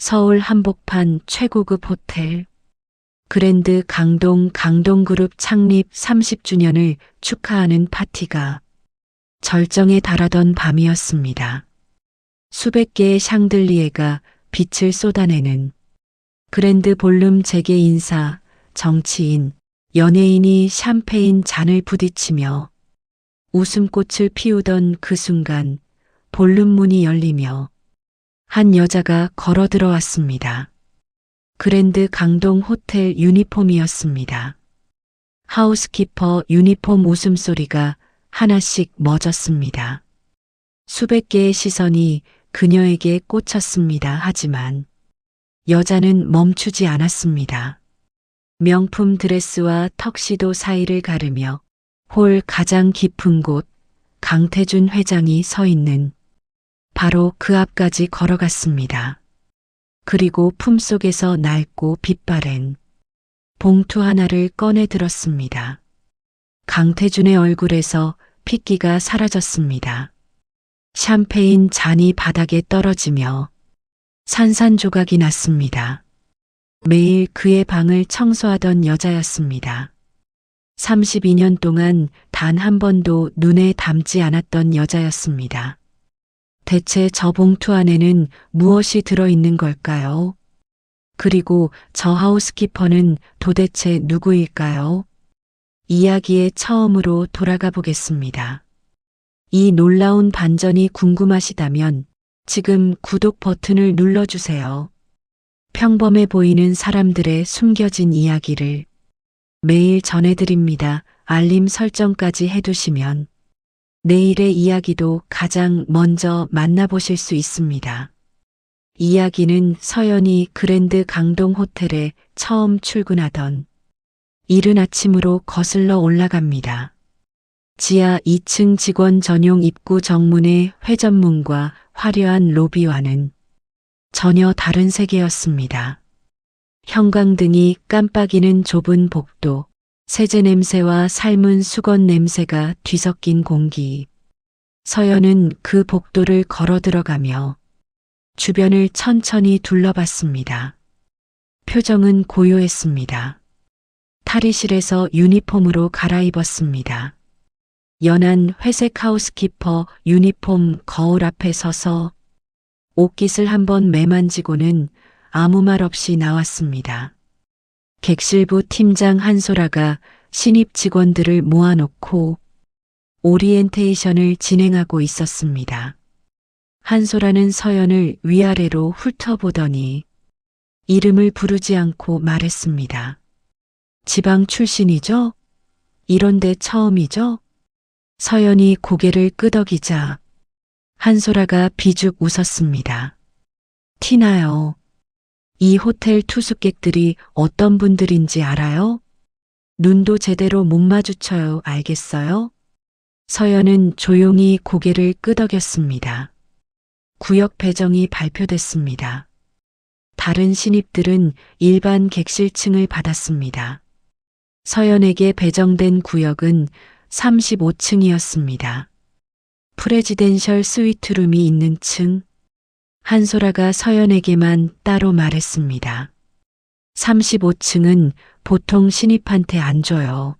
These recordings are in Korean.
서울 한복판 최고급 호텔 그랜드 강동그룹 창립 30주년을 축하하는 파티가 절정에 달하던 밤이었습니다. 수백 개의 샹들리에가 빛을 쏟아내는 그랜드 볼룸 재개 인사, 정치인, 연예인이 샴페인 잔을 부딪히며 웃음꽃을 피우던 그 순간 볼룸 문이 열리며 한 여자가 걸어 들어왔습니다. 그랜드 강동 호텔 유니폼이었습니다. 하우스키퍼 유니폼 웃음소리가 하나씩 멎었습니다. 수백 개의 시선이 그녀에게 꽂혔습니다. 하지만 여자는 멈추지 않았습니다. 명품 드레스와 턱시도 사이를 가르며 홀 가장 깊은 곳 강태준 회장이 서 있는 바로 그 앞까지 걸어갔습니다. 그리고 품속에서 낡고 빛바랜 봉투 하나를 꺼내 들었습니다. 강태준의 얼굴에서 핏기가 사라졌습니다. 샴페인 잔이 바닥에 떨어지며 산산조각이 났습니다. 매일 그의 방을 청소하던 여자였습니다. 32년 동안 단 한 번도 눈에 담지 않았던 여자였습니다. 대체 저 봉투 안에는 무엇이 들어있는 걸까요? 그리고 저 하우스키퍼는 도대체 누구일까요? 이야기의 처음으로 돌아가 보겠습니다. 이 놀라운 반전이 궁금하시다면 지금 구독 버튼을 눌러주세요. 평범해 보이는 사람들의 숨겨진 이야기를 매일 전해드립니다. 알림 설정까지 해두시면 내일의 이야기도 가장 먼저 만나보실 수 있습니다. 이야기는 서연이 그랜드 강동 호텔에 처음 출근하던 이른 아침으로 거슬러 올라갑니다. 지하 2층 직원 전용 입구 정문의 회전문과 화려한 로비와는 전혀 다른 세계였습니다. 형광등이 깜빡이는 좁은 복도, 세제 냄새와 삶은 수건 냄새가 뒤섞인 공기. 서연은 그 복도를 걸어 들어가며 주변을 천천히 둘러봤습니다. 표정은 고요했습니다. 탈의실에서 유니폼으로 갈아입었습니다. 연한 회색 하우스키퍼 유니폼 거울 앞에 서서 옷깃을 한번 매만지고는 아무 말 없이 나왔습니다. 객실부 팀장 한소라가 신입 직원들을 모아놓고 오리엔테이션을 진행하고 있었습니다. 한소라는 서연을 위아래로 훑어보더니 이름을 부르지 않고 말했습니다. 지방 출신이죠? 이런데 처음이죠? 서연이 고개를 끄덕이자 한소라가 비죽 웃었습니다. 티나요. 이 호텔 투숙객들이 어떤 분들인지 알아요? 눈도 제대로 못 마주쳐요. 알겠어요? 서연은 조용히 고개를 끄덕였습니다. 구역 배정이 발표됐습니다. 다른 신입들은 일반 객실층을 받았습니다. 서연에게 배정된 구역은 35층이었습니다. 프레지덴셜 스위트룸이 있는 층. 한소라가 서연에게만 따로 말했습니다. 35층은 보통 신입한테 안 줘요.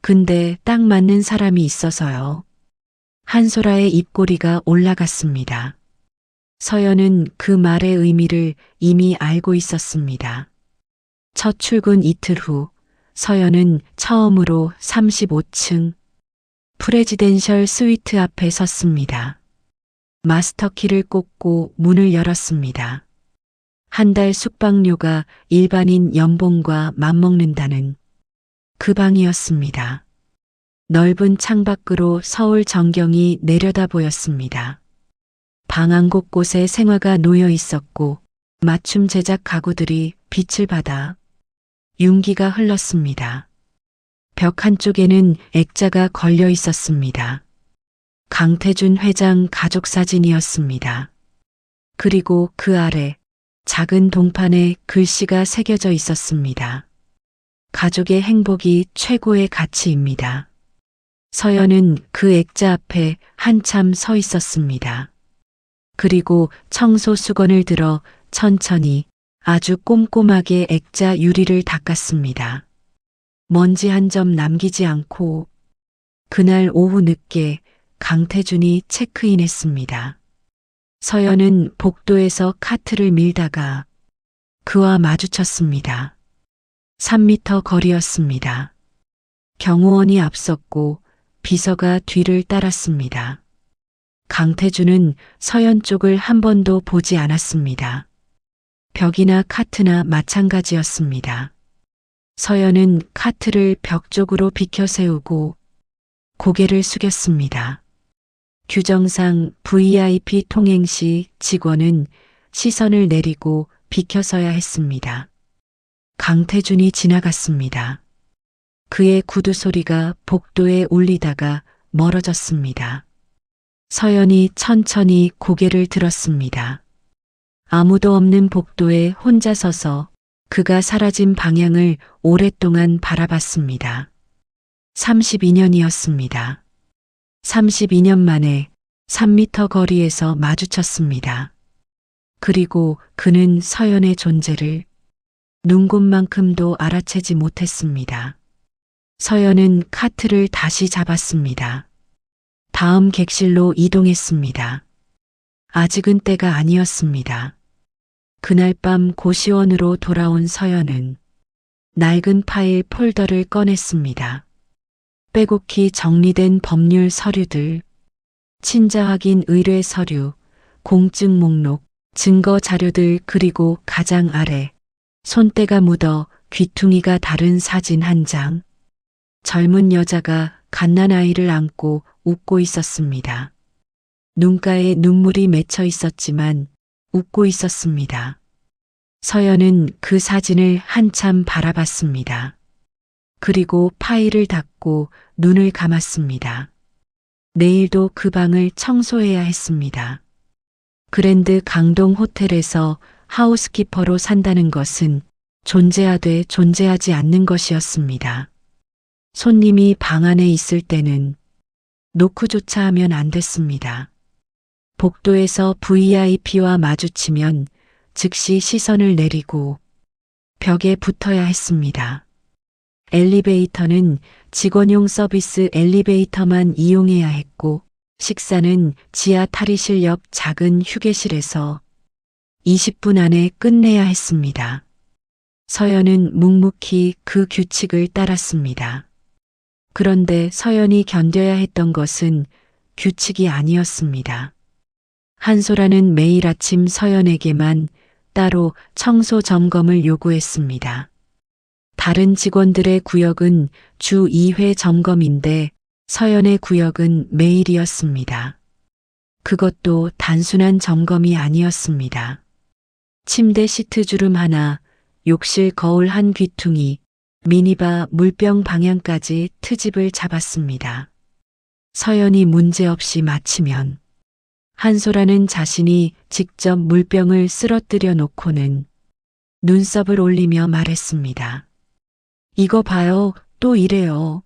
근데 딱 맞는 사람이 있어서요. 한소라의 입꼬리가 올라갔습니다. 서연은 그 말의 의미를 이미 알고 있었습니다. 첫 출근 이틀 후 서연은 처음으로 35층 프레지덴셜 스위트 앞에 섰습니다. 마스터키를 꽂고 문을 열었습니다. 한 달 숙박료가 일반인 연봉과 맞먹는다는 그 방이었습니다. 넓은 창밖으로 서울 전경이 내려다 보였습니다. 방 안 곳곳에 생화가 놓여 있었고 맞춤 제작 가구들이 빛을 받아 윤기가 흘렀습니다. 벽 한쪽에는 액자가 걸려 있었습니다. 강태준 회장 가족 사진이었습니다. 그리고 그 아래 작은 동판에 글씨가 새겨져 있었습니다. 가족의 행복이 최고의 가치입니다. 서연은 그 액자 앞에 한참 서 있었습니다. 그리고 청소 수건을 들어 천천히 아주 꼼꼼하게 액자 유리를 닦았습니다. 먼지 한 점 남기지 않고 그날 오후 늦게 강태준이 체크인했습니다. 서연은 복도에서 카트를 밀다가 그와 마주쳤습니다. 3미터 거리였습니다. 경호원이 앞섰고 비서가 뒤를 따랐습니다. 강태준은 서연 쪽을 한 번도 보지 않았습니다. 벽이나 카트나 마찬가지였습니다. 서연은 카트를 벽 쪽으로 비켜 세우고 고개를 숙였습니다. 규정상 VIP 통행 시 직원은 시선을 내리고 비켜서야 했습니다. 강태준이 지나갔습니다. 그의 구두 소리가 복도에 울리다가 멀어졌습니다. 서연이 천천히 고개를 들었습니다. 아무도 없는 복도에 혼자 서서 그가 사라진 방향을 오랫동안 바라봤습니다. 32년이었습니다. 32년 만에 3미터 거리에서 마주쳤습니다. 그리고 그는 서연의 존재를 눈곱만큼도 알아채지 못했습니다. 서연은 카트를 다시 잡았습니다. 다음 객실로 이동했습니다. 아직은 때가 아니었습니다. 그날 밤 고시원으로 돌아온 서연은 낡은 파일 폴더를 꺼냈습니다. 빼곡히 정리된 법률 서류들, 친자 확인 의뢰 서류, 공증 목록, 증거 자료들 그리고 가장 아래 손때가 묻어 귀퉁이가 다른 사진 한 장. 젊은 여자가 갓난아이를 안고 웃고 있었습니다. 눈가에 눈물이 맺혀 있었지만 웃고 있었습니다. 서연은 그 사진을 한참 바라봤습니다. 그리고 파일을 닫고 눈을 감았습니다. 내일도 그 방을 청소해야 했습니다. 그랜드 강동 호텔에서 하우스키퍼로 산다는 것은 존재하되 존재하지 않는 것이었습니다. 손님이 방 안에 있을 때는 노크조차 하면 안 됐습니다. 복도에서 VIP와 마주치면 즉시 시선을 내리고 벽에 붙어야 했습니다. 엘리베이터는 직원용 서비스 엘리베이터만 이용해야 했고 식사는 지하 탈의실 옆 작은 휴게실에서 20분 안에 끝내야 했습니다. 서연은 묵묵히 그 규칙을 따랐습니다. 그런데 서연이 견뎌야 했던 것은 규칙이 아니었습니다. 한소라는 매일 아침 서연에게만 따로 청소 점검을 요구했습니다. 다른 직원들의 구역은 주 2회 점검인데 서연의 구역은 매일이었습니다. 그것도 단순한 점검이 아니었습니다. 침대 시트 주름 하나, 욕실 거울 한 귀퉁이, 미니바 물병 방향까지 트집을 잡았습니다. 서연이 문제없이 마치면 한소라는 자신이 직접 물병을 쓰러뜨려 놓고는 눈썹을 올리며 말했습니다. 이거 봐요, 또 이래요.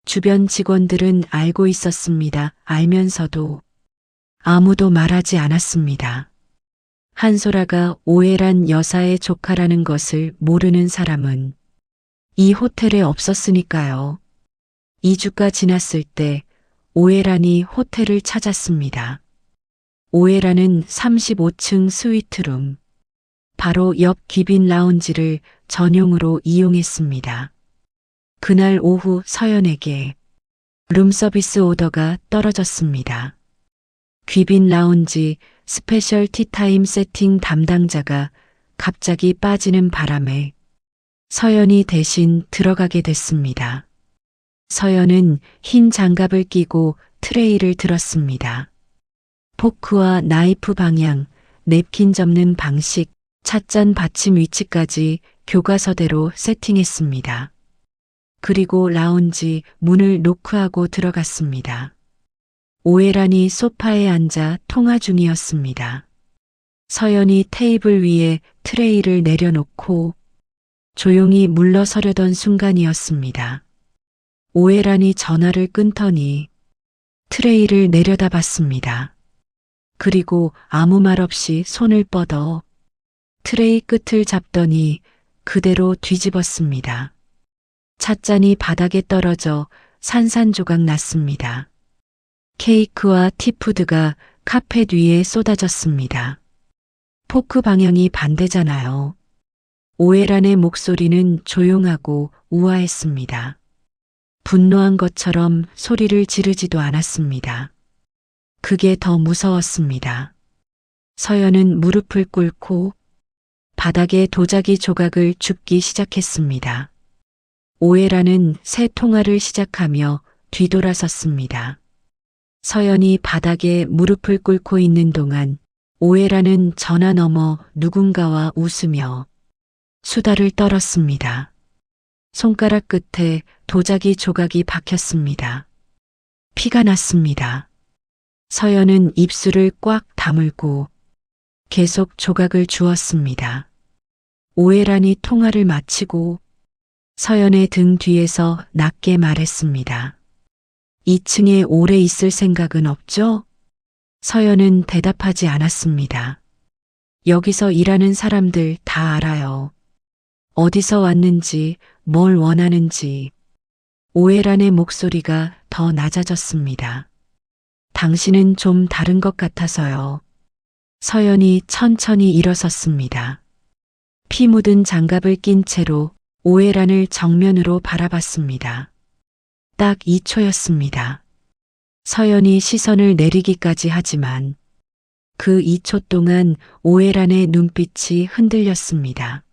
주변 직원들은 알고 있었습니다. 알면서도 아무도 말하지 않았습니다. 한소라가 오해란 여사의 조카라는 것을 모르는 사람은 이 호텔에 없었으니까요. 2주가 지났을 때 오해란이 호텔을 찾았습니다. 오해란은 35층 스위트룸, 바로 옆 귀빈 라운지를 전용으로 이용했습니다. 그날 오후 서연에게 룸서비스 오더가 떨어졌습니다. 귀빈 라운지 스페셜 티타임 세팅 담당자가 갑자기 빠지는 바람에 서연이 대신 들어가게 됐습니다. 서연은 흰 장갑을 끼고 트레이를 들었습니다. 포크와 나이프 방향, 냅킨 접는 방식, 찻잔 받침 위치까지 교과서대로 세팅했습니다. 그리고 라운지 문을 노크하고 들어갔습니다. 오해란이 소파에 앉아 통화 중이었습니다. 서연이 테이블 위에 트레이를 내려놓고 조용히 물러서려던 순간이었습니다. 오해란이 전화를 끊더니 트레이를 내려다봤습니다. 그리고 아무 말 없이 손을 뻗어 트레이 끝을 잡더니 그대로 뒤집었습니다. 찻잔이 바닥에 떨어져 산산조각 났습니다. 케이크와 티푸드가 카펫 위에 쏟아졌습니다. 포크 방향이 반대잖아요. 오해란의 목소리는 조용하고 우아했습니다. 분노한 것처럼 소리를 지르지도 않았습니다. 그게 더 무서웠습니다. 서연은 무릎을 꿇고 바닥에 도자기 조각을 줍기 시작했습니다. 오해란은 새 통화를 시작하며 뒤돌아섰습니다. 서연이 바닥에 무릎을 꿇고 있는 동안 오해란은 전화 너머 누군가와 웃으며 수다를 떨었습니다. 손가락 끝에 도자기 조각이 박혔습니다. 피가 났습니다. 서연은 입술을 꽉 다물고 계속 조각을 주었습니다. 오해란이 통화를 마치고 서연의 등 뒤에서 낮게 말했습니다. 2층에 오래 있을 생각은 없죠? 서연은 대답하지 않았습니다. 여기서 일하는 사람들 다 알아요. 어디서 왔는지, 뭘 원하는지. 오해란의 목소리가 더 낮아졌습니다. 당신은 좀 다른 것 같아서요. 서연이 천천히 일어섰습니다. 피 묻은 장갑을 낀 채로 오해란을 정면으로 바라봤습니다. 딱 2초였습니다. 서연이 시선을 내리기까지 하지만 그 2초 동안 오해란의 눈빛이 흔들렸습니다.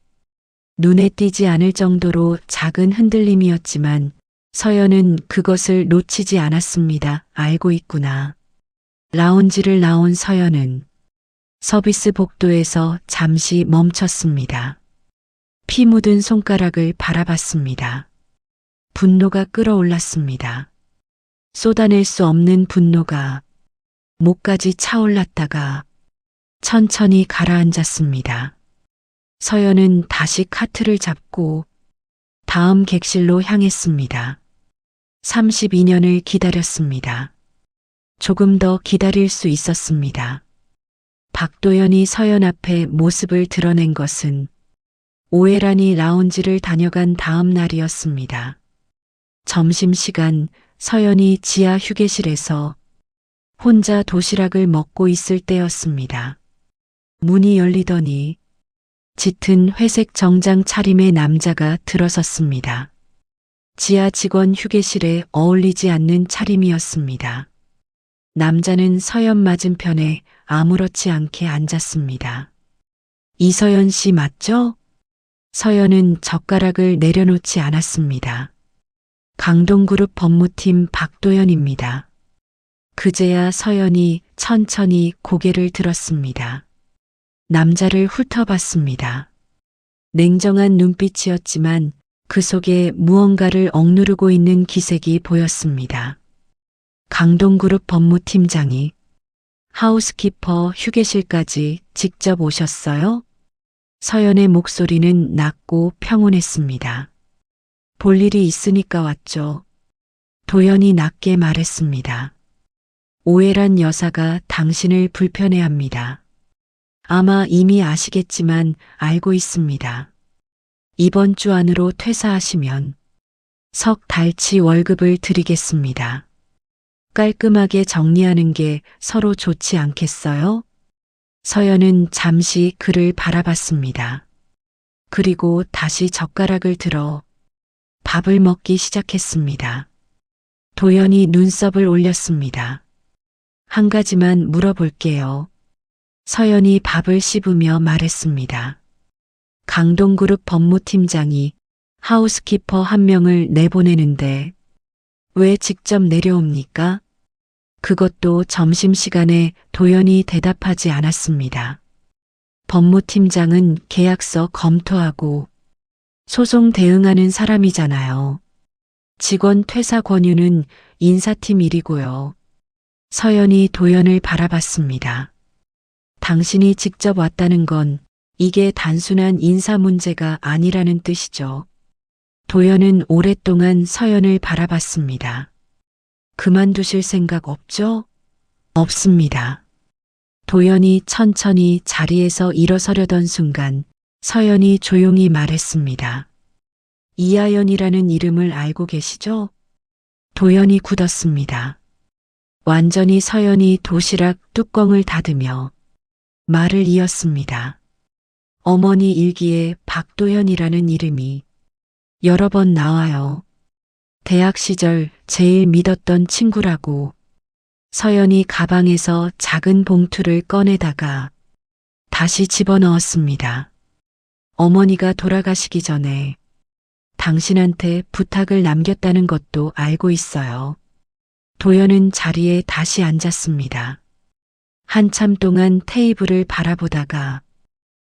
눈에 띄지 않을 정도로 작은 흔들림이었지만 서연은 그것을 놓치지 않았습니다. 알고 있구나. 라운지를 나온 서연은 서비스 복도에서 잠시 멈췄습니다. 피 묻은 손가락을 바라봤습니다. 분노가 끓어올랐습니다. 쏟아낼 수 없는 분노가 목까지 차올랐다가 천천히 가라앉았습니다. 서연은 다시 카트를 잡고 다음 객실로 향했습니다. 32년을 기다렸습니다. 조금 더 기다릴 수 있었습니다. 박도연이 서연 앞에 모습을 드러낸 것은 오해란이 라운지를 다녀간 다음 날이었습니다. 점심시간 서연이 지하 휴게실에서 혼자 도시락을 먹고 있을 때였습니다. 문이 열리더니 짙은 회색 정장 차림의 남자가 들어섰습니다. 지하 직원 휴게실에 어울리지 않는 차림이었습니다. 남자는 서연 맞은편에 아무렇지 않게 앉았습니다. 이서연 씨 맞죠? 서연은 젓가락을 내려놓지 않았습니다. 강동그룹 법무팀 박도연입니다. 그제야 서연이 천천히 고개를 들었습니다. 남자를 훑어봤습니다. 냉정한 눈빛이었지만 그 속에 무언가를 억누르고 있는 기색이 보였습니다. 강동그룹 법무팀장이 하우스키퍼 휴게실까지 직접 오셨어요? 서연의 목소리는 낮고 평온했습니다. 볼 일이 있으니까 왔죠. 도연이 낮게 말했습니다. 오해란 여사가 당신을 불편해합니다. 아마 이미 아시겠지만 알고 있습니다. 이번 주 안으로 퇴사하시면 석 달치 월급을 드리겠습니다. 깔끔하게 정리하는 게 서로 좋지 않겠어요? 서연은 잠시 그를 바라봤습니다. 그리고 다시 젓가락을 들어 밥을 먹기 시작했습니다. 도연이 눈썹을 올렸습니다. 한 가지만 물어볼게요. 서연이 밥을 씹으며 말했습니다. 강동그룹 법무팀장이 하우스키퍼 한 명을 내보내는데 왜 직접 내려옵니까? 그것도 점심시간에 도연이 대답하지 않았습니다. 법무팀장은 계약서 검토하고 소송 대응하는 사람이잖아요. 직원 퇴사 권유는 인사팀 일이고요. 서연이 도연을 바라봤습니다. 당신이 직접 왔다는 건 이게 단순한 인사 문제가 아니라는 뜻이죠. 도연은 오랫동안 서연을 바라봤습니다. 그만두실 생각 없죠? 없습니다. 도연이 천천히 자리에서 일어서려던 순간 서연이 조용히 말했습니다. 이하연이라는 이름을 알고 계시죠? 도연이 굳었습니다. 완전히 서연이 도시락 뚜껑을 닫으며 말을 이었습니다. 어머니 일기에 박도연이라는 이름이 여러 번 나와요. 대학 시절 제일 믿었던 친구라고. 서연이 가방에서 작은 봉투를 꺼내다가 다시 집어넣었습니다. 어머니가 돌아가시기 전에 당신한테 부탁을 남겼다는 것도 알고 있어요. 도연은 자리에 다시 앉았습니다. 한참 동안 테이블을 바라보다가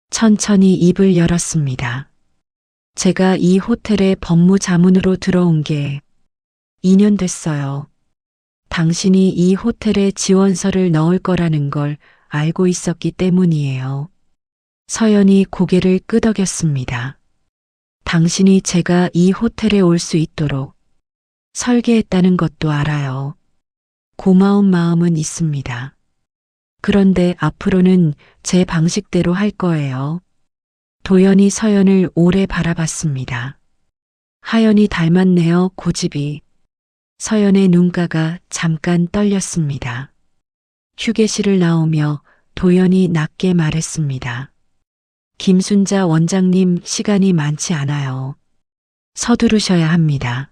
천천히 입을 열었습니다. 제가 이 호텔에 법무자문으로 들어온 게 2년 됐어요. 당신이 이 호텔에 지원서를 넣을 거라는 걸 알고 있었기 때문이에요. 서연이 고개를 끄덕였습니다. 당신이 제가 이 호텔에 올 수 있도록 설계했다는 것도 알아요. 고마운 마음은 있습니다. 그런데 앞으로는 제 방식대로 할 거예요. 도연이 서연을 오래 바라봤습니다. 하연이 닮았네요, 고집이. 서연의 눈가가 잠깐 떨렸습니다. 휴게실을 나오며 도연이 낮게 말했습니다. 김순자 원장님, 시간이 많지 않아요. 서두르셔야 합니다.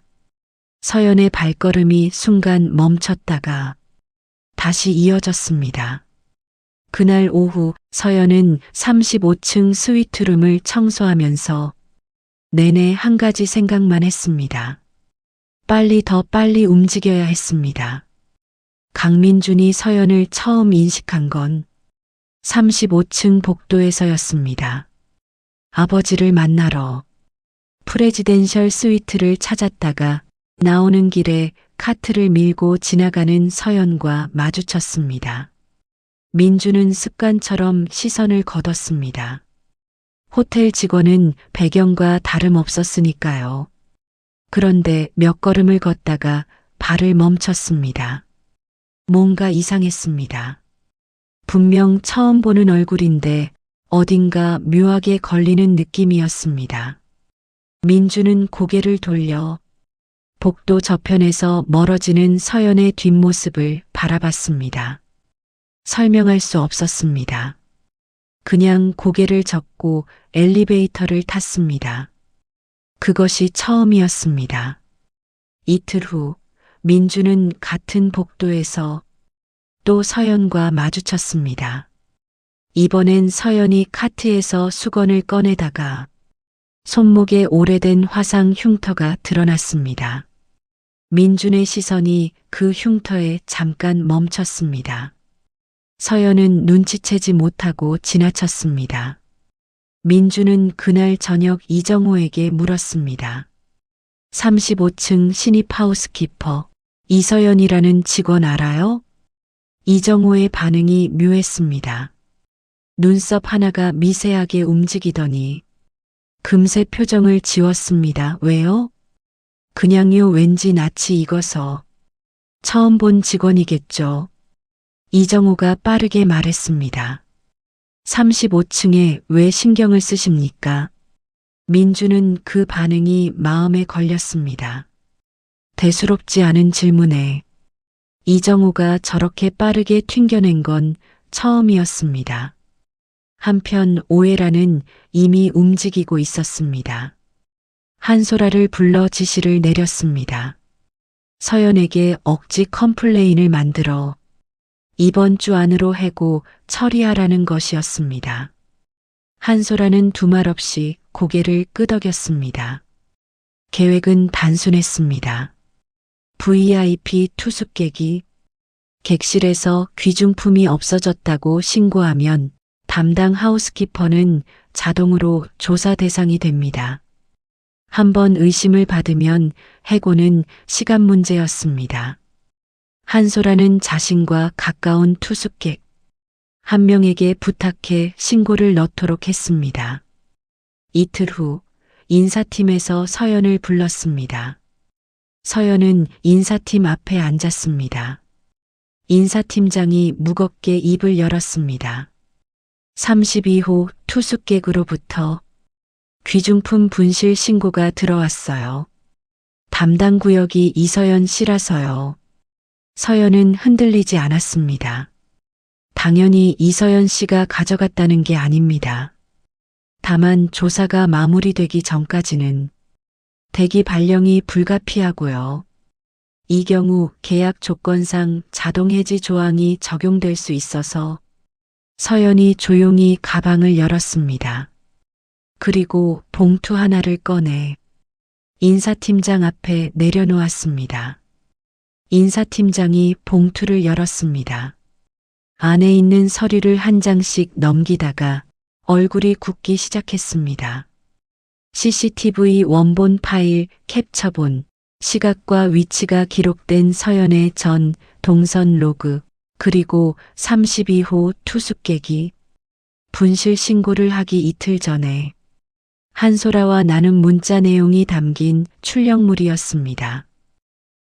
서연의 발걸음이 순간 멈췄다가 다시 이어졌습니다. 그날 오후 서연은 35층 스위트룸을 청소하면서 내내 한 가지 생각만 했습니다. 더 빨리 움직여야 했습니다. 강민준이 서연을 처음 인식한 건 35층 복도에서였습니다. 아버지를 만나러 프레지덴셜 스위트를 찾았다가 나오는 길에 카트를 밀고 지나가는 서연과 마주쳤습니다. 민주는 습관처럼 시선을 거뒀습니다. 호텔 직원은 배경과 다름없었으니까요. 그런데 몇 걸음을 걷다가 발을 멈췄습니다. 뭔가 이상했습니다. 분명 처음 보는 얼굴인데 어딘가 묘하게 걸리는 느낌이었습니다. 민주는 고개를 돌려 복도 저편에서 멀어지는 서연의 뒷모습을 바라봤습니다. 설명할 수 없었습니다. 그냥 고개를 젓고 엘리베이터를 탔습니다. 그것이 처음이었습니다. 이틀 후 민주는 같은 복도에서 또 서연과 마주쳤습니다. 이번엔 서연이 카트에서 수건을 꺼내다가 손목에 오래된 화상 흉터가 드러났습니다. 민준의 시선이 그 흉터에 잠깐 멈췄습니다. 서연은 눈치채지 못하고 지나쳤습니다. 민주는 그날 저녁 이정호에게 물었습니다. 35층 신입 하우스키퍼 이서연이라는 직원 알아요? 이정호의 반응이 묘했습니다. 눈썹 하나가 미세하게 움직이더니 금세 표정을 지웠습니다. 왜요? 그냥요, 왠지 낯이 익어서. 처음 본 직원이겠죠. 이정호가 빠르게 말했습니다. 35층에 왜 신경을 쓰십니까? 민주는 그 반응이 마음에 걸렸습니다. 대수롭지 않은 질문에 이정호가 저렇게 빠르게 튕겨낸 건 처음이었습니다. 한편 오해라는 이미 움직이고 있었습니다. 한소라를 불러 지시를 내렸습니다. 서연에게 억지 컴플레인을 만들어 이번 주 안으로 해고 처리하라는 것이었습니다. 한소라는 두말 없이 고개를 끄덕였습니다. 계획은 단순했습니다. VIP 투숙객이 객실에서 귀중품이 없어졌다고 신고하면 담당 하우스키퍼는 자동으로 조사 대상이 됩니다. 한번 의심을 받으면 해고는 시간 문제였습니다. 한소라는 자신과 가까운 투숙객 한 명에게 부탁해 신고를 넣도록 했습니다. 이틀 후 인사팀에서 서연을 불렀습니다. 서연은 인사팀 앞에 앉았습니다. 인사팀장이 무겁게 입을 열었습니다. 32호 투숙객으로부터 귀중품 분실 신고가 들어왔어요. 담당 구역이 이서연 씨라서요. 서연은 흔들리지 않았습니다. 당연히 이서연 씨가 가져갔다는 게 아닙니다. 다만 조사가 마무리되기 전까지는 대기 발령이 불가피하고요. 이 경우 계약 조건상 자동 해지 조항이 적용될 수 있어서 서연이 조용히 가방을 열었습니다. 그리고 봉투 하나를 꺼내 인사팀장 앞에 내려놓았습니다. 인사팀장이 봉투를 열었습니다. 안에 있는 서류를 한 장씩 넘기다가 얼굴이 굳기 시작했습니다. CCTV 원본 파일 캡처본, 시각과 위치가 기록된 서연의 전 동선 로그, 그리고 32호 투숙객이 분실 신고를 하기 이틀 전에 한소라와 나눈 문자 내용이 담긴 출력물이었습니다.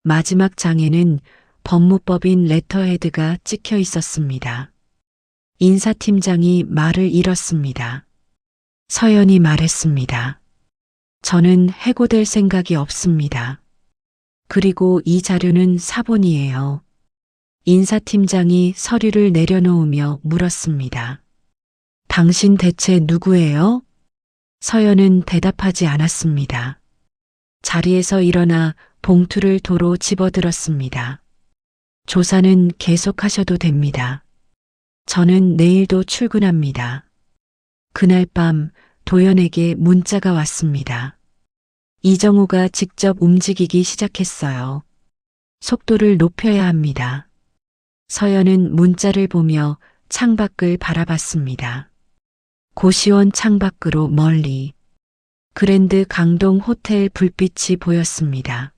마지막 장에는 법무법인 레터헤드가 찍혀 있었습니다. 인사팀장이 말을 잃었습니다. 서연이 말했습니다. 저는 해고될 생각이 없습니다. 그리고 이 자료는 사본이에요. 인사팀장이 서류를 내려놓으며 물었습니다. 당신 대체 누구예요? 서연은 대답하지 않았습니다. 자리에서 일어나 봉투를 도로 집어들었습니다. 조사는 계속하셔도 됩니다. 저는 내일도 출근합니다. 그날 밤 도연에게 문자가 왔습니다. 이정우가 직접 움직이기 시작했어요. 속도를 높여야 합니다. 서연은 문자를 보며 창밖을 바라봤습니다. 고시원 창밖으로 멀리 그랜드 강동 호텔 불빛이 보였습니다.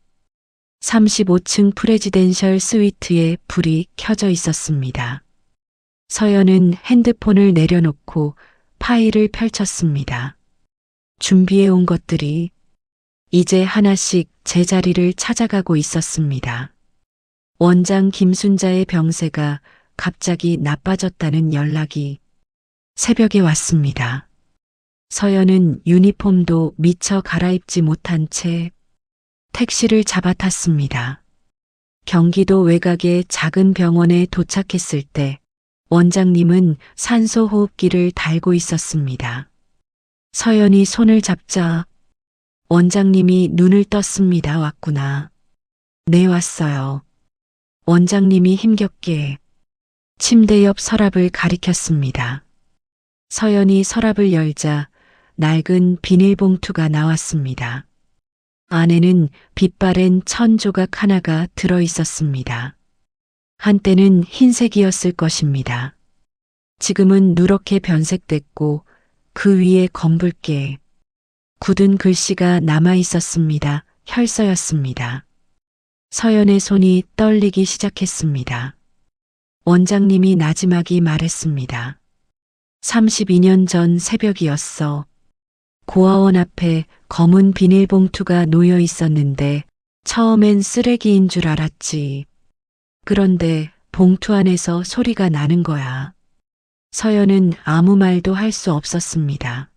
35층 프레지덴셜 스위트에 불이 켜져 있었습니다. 서연은 핸드폰을 내려놓고 파일을 펼쳤습니다. 준비해온 것들이 이제 하나씩 제자리를 찾아가고 있었습니다. 원장 김순자의 병세가 갑자기 나빠졌다는 연락이 새벽에 왔습니다. 서연은 유니폼도 미처 갈아입지 못한 채 택시를 잡아탔습니다. 경기도 외곽의 작은 병원에 도착했을 때 원장님은 산소호흡기를 달고 있었습니다. 서연이 손을 잡자 원장님이 눈을 떴습니다. 왔구나. 네, 왔어요. 원장님이 힘겹게 침대 옆 서랍을 가리켰습니다. 서연이 서랍을 열자 낡은 비닐봉투가 나왔습니다. 안에는 빛바랜 천 조각 하나가 들어 있었습니다. 한때는 흰색이었을 것입니다. 지금은 누렇게 변색됐고 그 위에 검붉게 굳은 글씨가 남아 있었습니다. 혈서였습니다. 서연의 손이 떨리기 시작했습니다. 원장님이 나지막이 말했습니다. 32년 전 새벽이었어. 고아원 앞에 검은 비닐봉투가 놓여 있었는데 처음엔 쓰레기인 줄 알았지. 그런데 봉투 안에서 소리가 나는 거야. 서연은 아무 말도 할 수 없었습니다.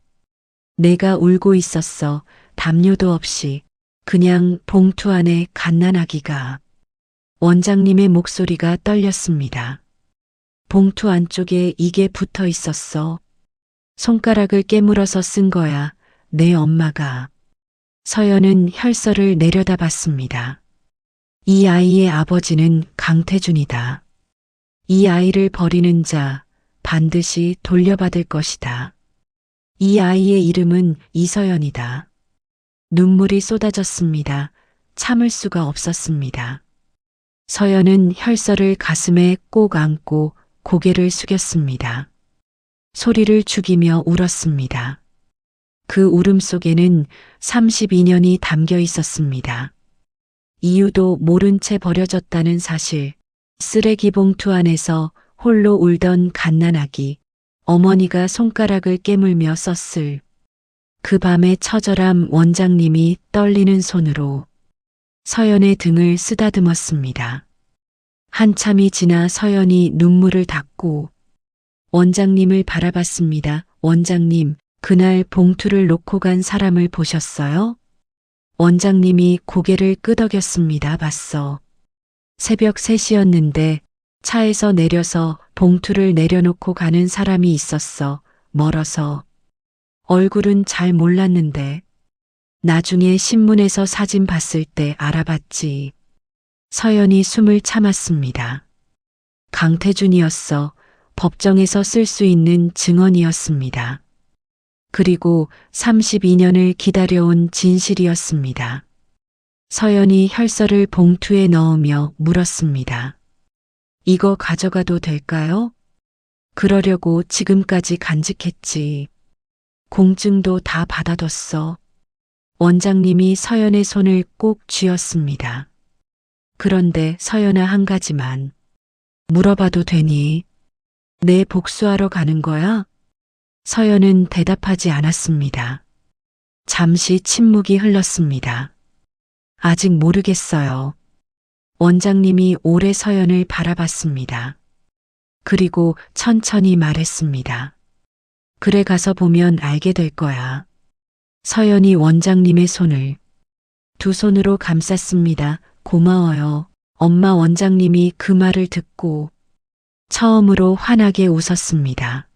내가 울고 있었어. 담요도 없이 그냥 봉투 안에 갓난아기가. 원장님의 목소리가 떨렸습니다. 봉투 안쪽에 이게 붙어 있었어. 손가락을 깨물어서 쓴 거야. 내 엄마가. 서연은 혈서를 내려다봤습니다. 이 아이의 아버지는 강태준이다. 이 아이를 버리는 자 반드시 돌려받을 것이다. 이 아이의 이름은 이서연이다. 눈물이 쏟아졌습니다. 참을 수가 없었습니다. 서연은 혈서를 가슴에 꼭 안고 고개를 숙였습니다. 소리를 죽이며 울었습니다. 그 울음 속에는 32년이 담겨 있었습니다. 이유도 모른 채 버려졌다는 사실, 쓰레기 봉투 안에서 홀로 울던 갓난아기, 어머니가 손가락을 깨물며 썼을 그 밤의 처절함. 원장님이 떨리는 손으로 서연의 등을 쓰다듬었습니다. 한참이 지나 서연이 눈물을 닦고 원장님을 바라봤습니다. 원장님, 그날 봉투를 놓고 간 사람을 보셨어요? 원장님이 고개를 끄덕였습니다. 봤어. 새벽 3시였는데 차에서 내려서 봉투를 내려놓고 가는 사람이 있었어. 멀어서. 얼굴은 잘 몰랐는데 나중에 신문에서 사진 봤을 때 알아봤지. 서연이 숨을 참았습니다. 강태준이었어. 법정에서 쓸 수 있는 증언이었습니다. 그리고 32년을 기다려온 진실이었습니다. 서연이 혈서를 봉투에 넣으며 물었습니다. 이거 가져가도 될까요? 그러려고 지금까지 간직했지. 공증도 다 받아뒀어. 원장님이 서연의 손을 꼭 쥐었습니다. 그런데 서연아, 한 가지만 물어봐도 되니? 내 복수하러 가는 거야? 서연은 대답하지 않았습니다. 잠시 침묵이 흘렀습니다. 아직 모르겠어요. 원장님이 오래 서연을 바라봤습니다. 그리고 천천히 말했습니다. 그래, 가서 보면 알게 될 거야. 서연이 원장님의 손을 두 손으로 감쌌습니다. 고마워요, 엄마. 원장님이 그 말을 듣고 처음으로 환하게 웃었습니다.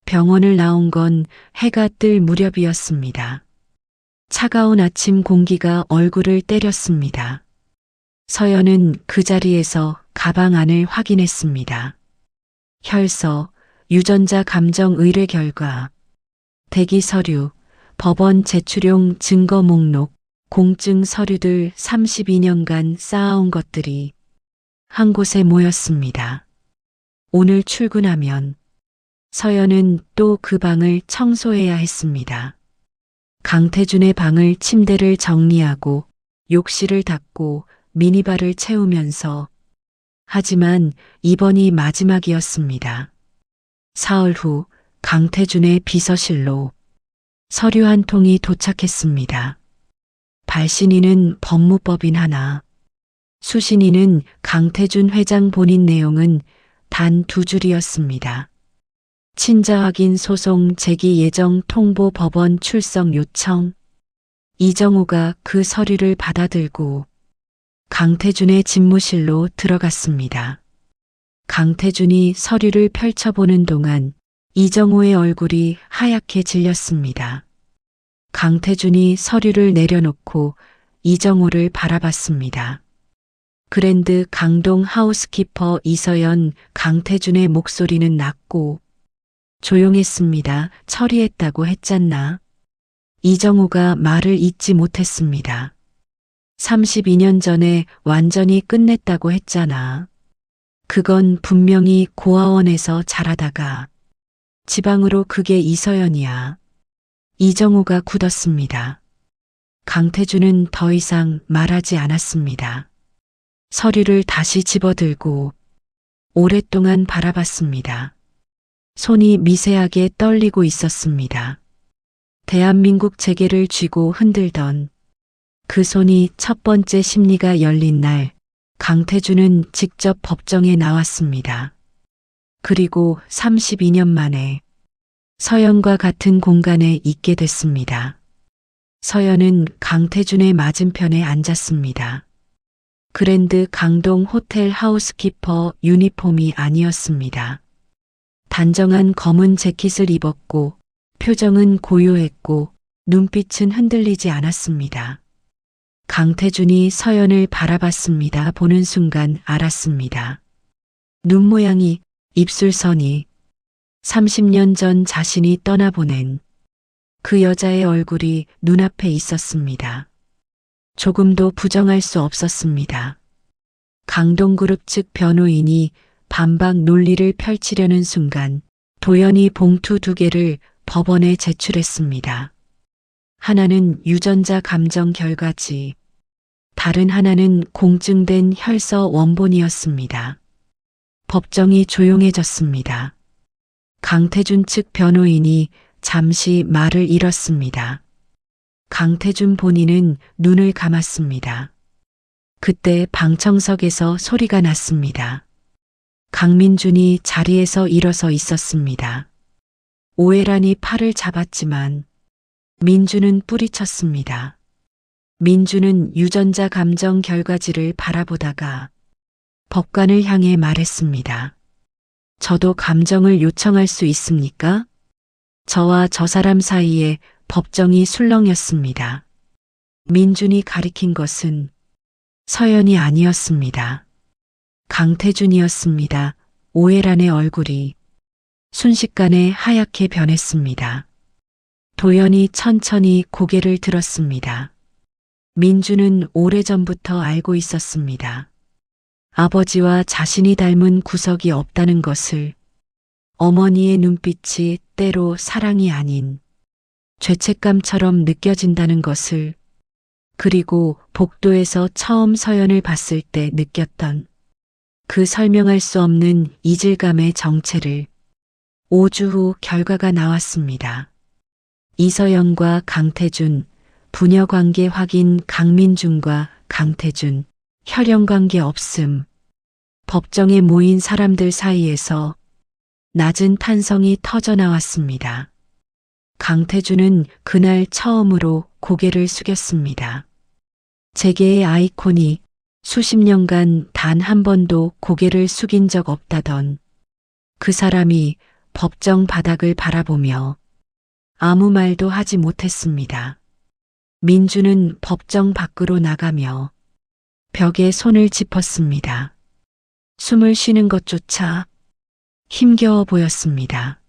병원을 나온 건 해가 뜰 무렵이었습니다. 차가운 아침 공기가 얼굴을 때렸습니다. 서연은 그 자리에서 가방 안을 확인했습니다. 혈서, 유전자 감정 의뢰 결과, 대기 서류, 법원 제출용 증거 목록, 공증 서류들 32년간 쌓아온 것들이 한 곳에 모였습니다. 오늘 출근하면 서연은 또 그 방을 청소해야 했습니다. 강태준의 방을, 침대를 정리하고 욕실을 닦고 미니바를 채우면서. 하지만 이번이 마지막이었습니다. 사흘 후 강태준의 비서실로 서류 한 통이 도착했습니다. 발신인은 법무법인 하나, 수신인은 강태준 회장 본인. 내용은 단 2줄이었습니다. 친자 확인 소송 제기 예정, 통보 법원 출석 요청. 이정호가 그 서류를 받아들고 강태준의 집무실로 들어갔습니다. 강태준이 서류를 펼쳐보는 동안 이정호의 얼굴이 하얗게 질렸습니다. 강태준이 서류를 내려놓고 이정호를 바라봤습니다. 그랜드 강동 하우스키퍼 이서연. 강태준의 목소리는 낮고 조용했습니다. 처리했다고 했잖나. 이정호가 말을 잇지 못했습니다. 32년 전에 완전히 끝냈다고 했잖아. 그건 분명히 고아원에서 자라다가 지방으로. 그게 이서연이야. 이정호가 굳었습니다. 강태준은 더 이상 말하지 않았습니다. 서류를 다시 집어들고 오랫동안 바라봤습니다. 손이 미세하게 떨리고 있었습니다. 대한민국 재계를 쥐고 흔들던 그 손이 첫 번째 심리가 열린 날 강태준은 직접 법정에 나왔습니다. 그리고 32년 만에 서연과 같은 공간에 있게 됐습니다. 서연은 강태준의 맞은편에 앉았습니다. 그랜드 강동 호텔 하우스키퍼 유니폼이 아니었습니다. 단정한 검은 재킷을 입었고 표정은 고요했고 눈빛은 흔들리지 않았습니다. 강태준이 서연을 바라봤습니다. 보는 순간 알았습니다. 눈 모양이, 입술선이 30년 전 자신이 떠나보낸 그 여자의 얼굴이 눈앞에 있었습니다. 조금도 부정할 수 없었습니다. 강동그룹 측 변호인이 반박 논리를 펼치려는 순간 도연이 봉투 2개를 법원에 제출했습니다. 하나는 유전자 감정 결과지, 다른 하나는 공증된 혈서 원본이었습니다. 법정이 조용해졌습니다. 강태준 측 변호인이 잠시 말을 잃었습니다. 강태준 본인은 눈을 감았습니다. 그때 방청석에서 소리가 났습니다. 강민준이 자리에서 일어서 있었습니다. 오해란이 팔을 잡았지만 민준은 뿌리쳤습니다. 민준은 유전자 감정 결과지를 바라보다가 법관을 향해 말했습니다. 저도 감정을 요청할 수 있습니까? 저와 저 사람 사이에 법정이 술렁였습니다. 민준이 가리킨 것은 서연이 아니었습니다. 강태준이었습니다. 오해란의 얼굴이 순식간에 하얗게 변했습니다. 도연이 천천히 고개를 들었습니다. 민준은 오래전부터 알고 있었습니다. 아버지와 자신이 닮은 구석이 없다는 것을, 어머니의 눈빛이 때로 사랑이 아닌 죄책감처럼 느껴진다는 것을, 그리고 복도에서 처음 서연을 봤을 때 느꼈던 그 설명할 수 없는 이질감의 정체를. 5주 후 결과가 나왔습니다. 이서연과 강태준, 부녀관계 확인. 강민준과 강태준, 혈연관계 없음. 법정에 모인 사람들 사이에서 낮은 탄성이 터져 나왔습니다. 강태준은 그날 처음으로 고개를 숙였습니다. 재계의 아이콘이 수십 년간 단 한 번도 고개를 숙인 적 없다던 그 사람이 법정 바닥을 바라보며 아무 말도 하지 못했습니다. 민주는 법정 밖으로 나가며 벽에 손을 짚었습니다. 숨을 쉬는 것조차 힘겨워 보였습니다.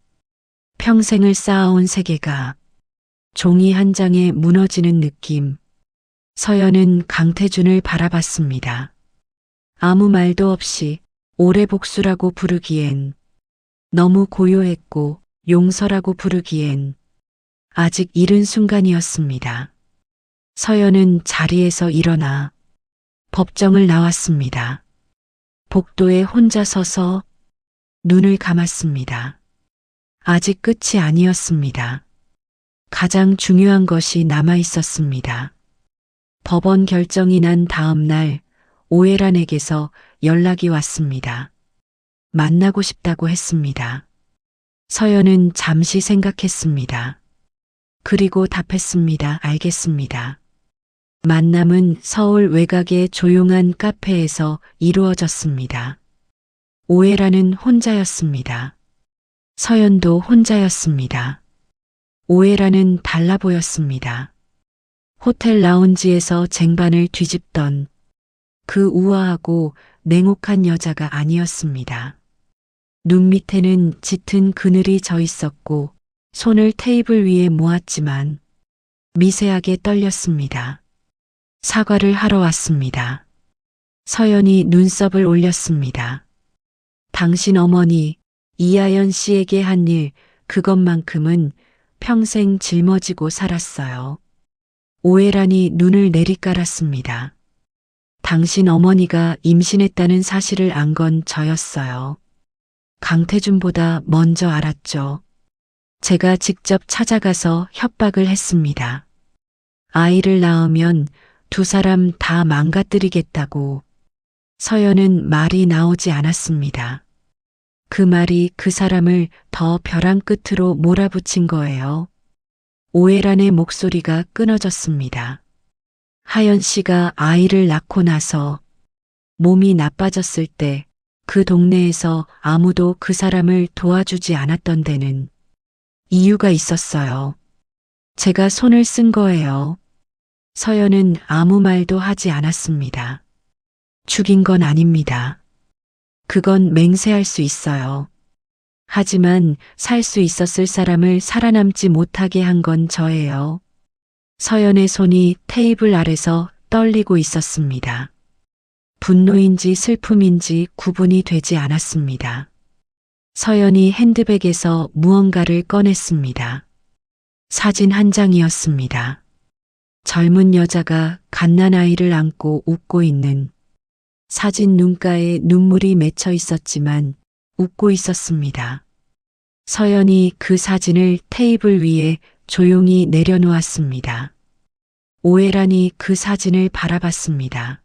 평생을 쌓아온 세계가 종이 한 장에 무너지는 느낌. 서연은 강태준을 바라봤습니다. 아무 말도 없이 올해 복수라고 부르기엔 너무 고요했고, 용서라고 부르기엔 아직 이른 순간이었습니다. 서연은 자리에서 일어나 법정을 나왔습니다. 복도에 혼자 서서 눈을 감았습니다. 아직 끝이 아니었습니다. 가장 중요한 것이 남아 있었습니다. 법원 결정이 난 다음 날 오해란에게서 연락이 왔습니다. 만나고 싶다고 했습니다. 서연은 잠시 생각했습니다. 그리고 답했습니다. 알겠습니다. 만남은 서울 외곽의 조용한 카페에서 이루어졌습니다. 오해란은 혼자였습니다. 서연도 혼자였습니다. 오해란은 달라 보였습니다. 호텔 라운지에서 쟁반을 뒤집던 그 우아하고 냉혹한 여자가 아니었습니다. 눈 밑에는 짙은 그늘이 져 있었고 손을 테이블 위에 모았지만 미세하게 떨렸습니다. 사과를 하러 왔습니다. 서연이 눈썹을 올렸습니다. 당신 어머니 이하연 씨에게 한 일, 그것만큼은 평생 짊어지고 살았어요. 오해란이 눈을 내리깔았습니다. 당신 어머니가 임신했다는 사실을 안 건 저였어요. 강태준보다 먼저 알았죠. 제가 직접 찾아가서 협박을 했습니다. 아이를 낳으면 두 사람 다 망가뜨리겠다고. 서연은 말이 나오지 않았습니다. 그 말이 그 사람을 더 벼랑 끝으로 몰아붙인 거예요. 오해란의 목소리가 끊어졌습니다. 하연 씨가 아이를 낳고 나서 몸이 나빠졌을 때 그 동네에서 아무도 그 사람을 도와주지 않았던 데는 이유가 있었어요. 제가 손을 쓴 거예요. 서연은 아무 말도 하지 않았습니다. 죽인 건 아닙니다. 그건 맹세할 수 있어요. 하지만 살 수 있었을 사람을 살아남지 못하게 한 건 저예요. 서연의 손이 테이블 아래서 떨리고 있었습니다. 분노인지 슬픔인지 구분이 되지 않았습니다. 서연이 핸드백에서 무언가를 꺼냈습니다. 사진 한 장이었습니다. 젊은 여자가 갓난아이를 안고 웃고 있는 사진. 눈가에 눈물이 맺혀 있었지만 웃고 있었습니다. 서연이 그 사진을 테이블 위에 조용히 내려놓았습니다. 오해란이 그 사진을 바라봤습니다.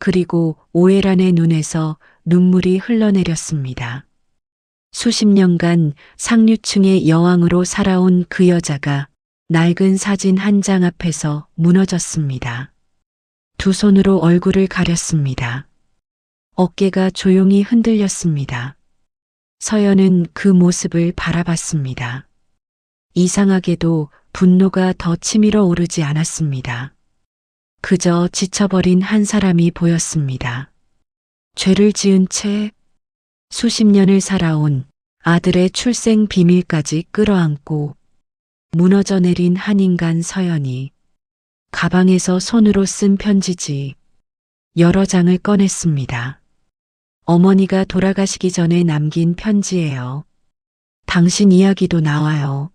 그리고 오해란의 눈에서 눈물이 흘러내렸습니다. 수십 년간 상류층의 여왕으로 살아온 그 여자가 낡은 사진 한 장 앞에서 무너졌습니다. 두 손으로 얼굴을 가렸습니다. 어깨가 조용히 흔들렸습니다. 서연은 그 모습을 바라봤습니다. 이상하게도 분노가 더 치밀어 오르지 않았습니다. 그저 지쳐버린 한 사람이 보였습니다. 죄를 지은 채 수십 년을 살아온 아들의 출생 비밀까지 끌어안고 무너져 내린 한 인간 서연이 가방에서 손으로 쓴 편지지 여러 장을 꺼냈습니다. 어머니가 돌아가시기 전에 남긴 편지예요. 당신 이야기도 나와요.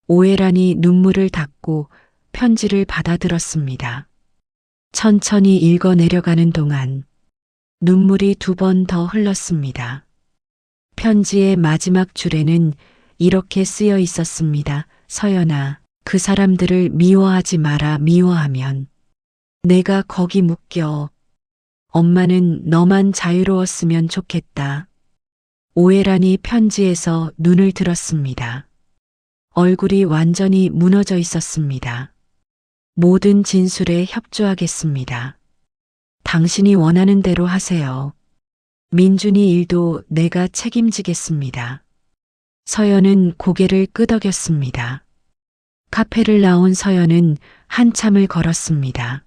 오해란이 눈물을 닦고 편지를 받아들었습니다. 천천히 읽어 내려가는 동안 눈물이 두 번 더 흘렀습니다. 편지의 마지막 줄에는 이렇게 쓰여 있었습니다. 서연아, 그 사람들을 미워하지 마라. 미워하면 내가 거기 묶여. 엄마는 너만 자유로웠으면 좋겠다. 오해란이 편지에서 눈을 들었습니다. 얼굴이 완전히 무너져 있었습니다. 모든 진술에 협조하겠습니다. 당신이 원하는 대로 하세요. 민준이 일도 내가 책임지겠습니다. 서연은 고개를 끄덕였습니다. 카페를 나온 서연은 한참을 걸었습니다.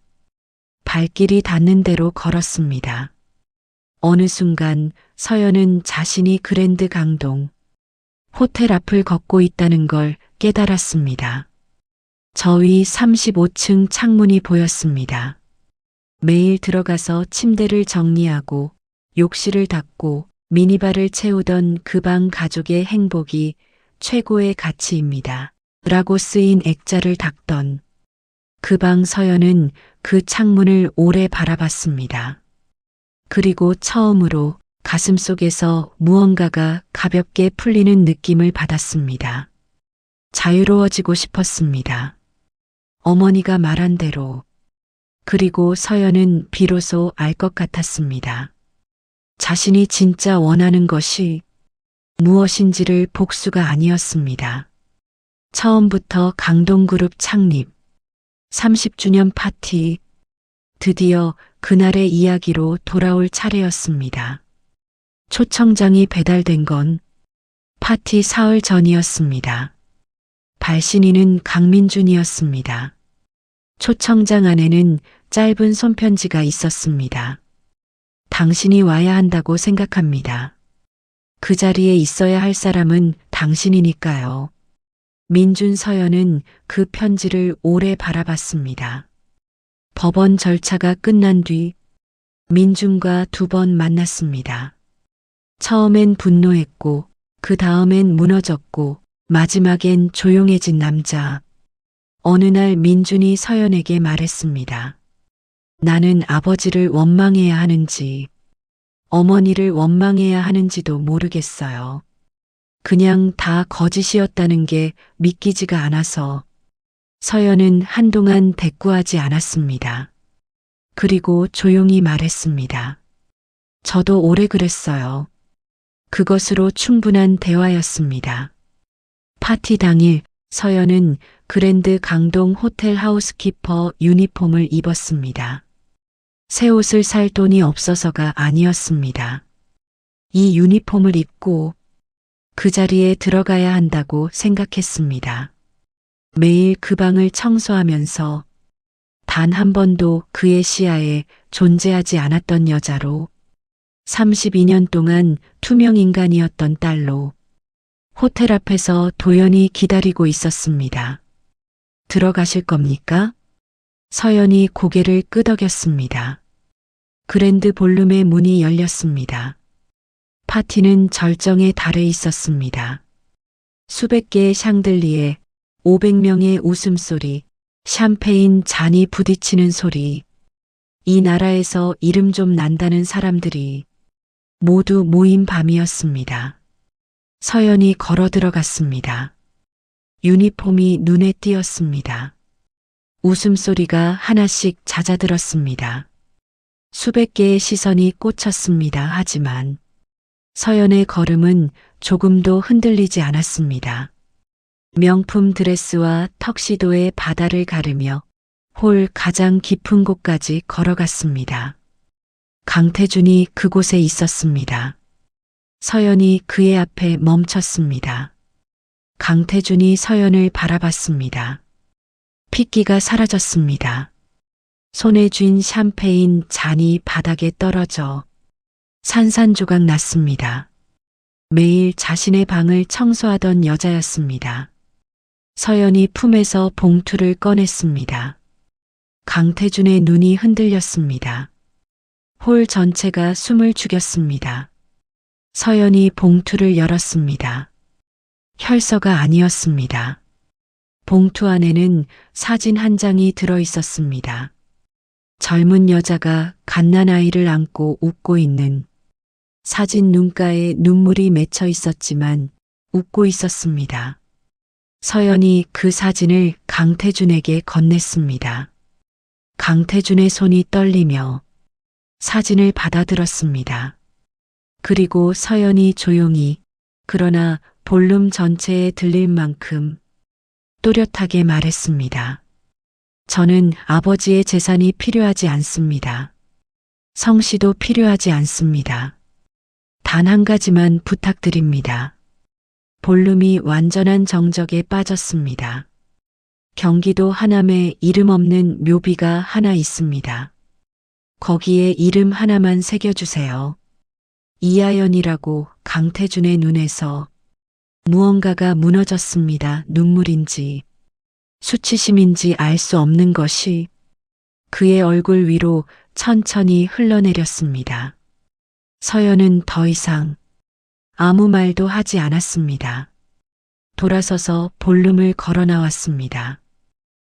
발길이 닿는 대로 걸었습니다. 어느 순간 서연은 자신이 그랜드 강동 호텔 앞을 걷고 있다는 걸 깨달았습니다. 저 위 35층 창문이 보였습니다. 매일 들어가서 침대를 정리하고 욕실을 닦고 미니바를 채우던 그 방 가족의 행복이 최고의 가치입니다. 라고 쓰인 액자를 닦던 그 방 서연은 그 창문을 오래 바라봤습니다. 그리고 처음으로 가슴속에서 무언가가 가볍게 풀리는 느낌을 받았습니다. 자유로워지고 싶었습니다. 어머니가 말한 대로. 그리고 서연은 비로소 알 것 같았습니다. 자신이 진짜 원하는 것이 무엇인지를 복수가 아니었습니다. 처음부터 강동그룹 창립, 30주년 파티, 드디어 그날의 이야기로 돌아올 차례였습니다. 초청장이 배달된 건 파티 사흘 전이었습니다. 발신인은 강민준이었습니다. 초청장 안에는 짧은 손편지가 있었습니다. 당신이 와야 한다고 생각합니다. 그 자리에 있어야 할 사람은 당신이니까요. 민준 서연은 그 편지를 오래 바라봤습니다. 법원 절차가 끝난 뒤 민준과 두 번 만났습니다. 처음엔 분노했고 그 다음엔 무너졌고 마지막엔 조용해진 남자. 어느 날 민준이 서연에게 말했습니다. 나는 아버지를 원망해야 하는지 어머니를 원망해야 하는지도 모르겠어요. 그냥 다 거짓이었다는 게 믿기지가 않아서. 서연은 한동안 대꾸하지 않았습니다. 그리고 조용히 말했습니다. 저도 오래 그랬어요. 그것으로 충분한 대화였습니다. 파티 당일 서연은 그랜드 강동 호텔 하우스키퍼 유니폼을 입었습니다. 새 옷을 살 돈이 없어서가 아니었습니다. 이 유니폼을 입고 그 자리에 들어가야 한다고 생각했습니다. 매일 그 방을 청소하면서 단 한 번도 그의 시야에 존재하지 않았던 여자로 32년 동안 투명 인간이었던 딸로 호텔 앞에서 도연이 기다리고 있었습니다. 들어가실 겁니까? 서연이 고개를 끄덕였습니다. 그랜드 볼룸의 문이 열렸습니다. 파티는 절정에 달해 있었습니다. 수백 개의 샹들리에 500명의 웃음소리, 샴페인 잔이 부딪히는 소리, 이 나라에서 이름 좀 난다는 사람들이 모두 모인 밤이었습니다. 서연이 걸어 들어갔습니다. 유니폼이 눈에 띄었습니다. 웃음소리가 하나씩 잦아들었습니다. 수백 개의 시선이 꽂혔습니다. 하지만 서연의 걸음은 조금도 흔들리지 않았습니다. 명품 드레스와 턱시도의 바다를 가르며 홀 가장 깊은 곳까지 걸어갔습니다. 강태준이 그곳에 있었습니다. 서연이 그의 앞에 멈췄습니다. 강태준이 서연을 바라봤습니다. 핏기가 사라졌습니다. 손에 쥔 샴페인 잔이 바닥에 떨어져 산산조각 났습니다. 매일 자신의 방을 청소하던 여자였습니다. 서연이 품에서 봉투를 꺼냈습니다. 강태준의 눈이 흔들렸습니다. 홀 전체가 숨을 죽였습니다. 서연이 봉투를 열었습니다. 혈서가 아니었습니다. 봉투 안에는 사진 한 장이 들어 있었습니다. 젊은 여자가 갓난아이를 안고 웃고 있는 사진. 눈가에 눈물이 맺혀 있었지만 웃고 있었습니다. 서연이 그 사진을 강태준에게 건넸습니다. 강태준의 손이 떨리며 사진을 받아들었습니다. 그리고 서연이 조용히, 그러나 볼륨 전체에 들릴 만큼 또렷하게 말했습니다. 저는 아버지의 재산이 필요하지 않습니다. 성씨도 필요하지 않습니다. 단 한 가지만 부탁드립니다. 볼륨이 완전한 정적에 빠졌습니다. 경기도 하남에 이름 없는 묘비가 하나 있습니다. 거기에 이름 하나만 새겨주세요. 이하연이라고. 강태준의 눈에서 무언가가 무너졌습니다. 눈물인지 수치심인지 알 수 없는 것이 그의 얼굴 위로 천천히 흘러내렸습니다. 서연은 더 이상 아무 말도 하지 않았습니다. 돌아서서 볼륨을 걸어 나왔습니다.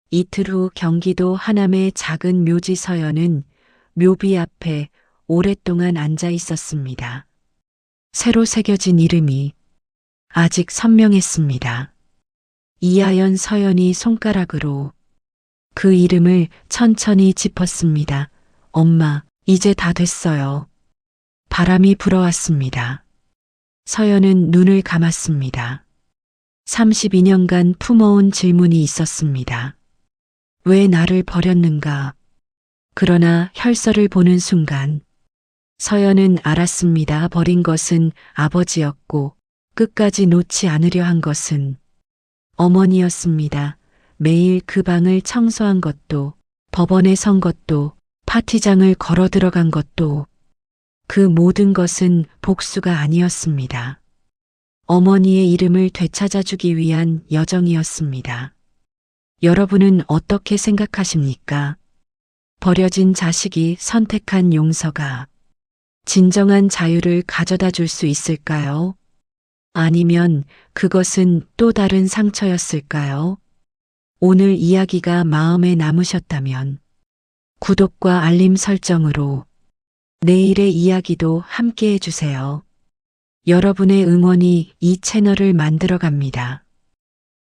이틀 후 경기도 하남의 작은 묘지. 서연은 묘비 앞에 오랫동안 앉아 있었습니다. 새로 새겨진 이름이 아직 선명했습니다. 이하연. 서연이 손가락으로 그 이름을 천천히 짚었습니다. 엄마, 이제 다 됐어요. 바람이 불어왔습니다. 서연은 눈을 감았습니다. 32년간 품어온 질문이 있었습니다. 왜 나를 버렸는가? 그러나 혈서를 보는 순간 서연은 알았습니다. 버린 것은 아버지였고 끝까지 놓지 않으려 한 것은 어머니였습니다. 매일 그 방을 청소한 것도, 법원에 선 것도, 파티장을 걸어 들어간 것도, 그 모든 것은 복수가 아니었습니다. 어머니의 이름을 되찾아주기 위한 여정이었습니다. 여러분은 어떻게 생각하십니까? 버려진 자식이 선택한 용서가 진정한 자유를 가져다 줄 수 있을까요? 아니면 그것은 또 다른 상처였을까요? 오늘 이야기가 마음에 남으셨다면 구독과 알림 설정으로 내일의 이야기도 함께 해주세요. 여러분의 응원이 이 채널을 만들어갑니다.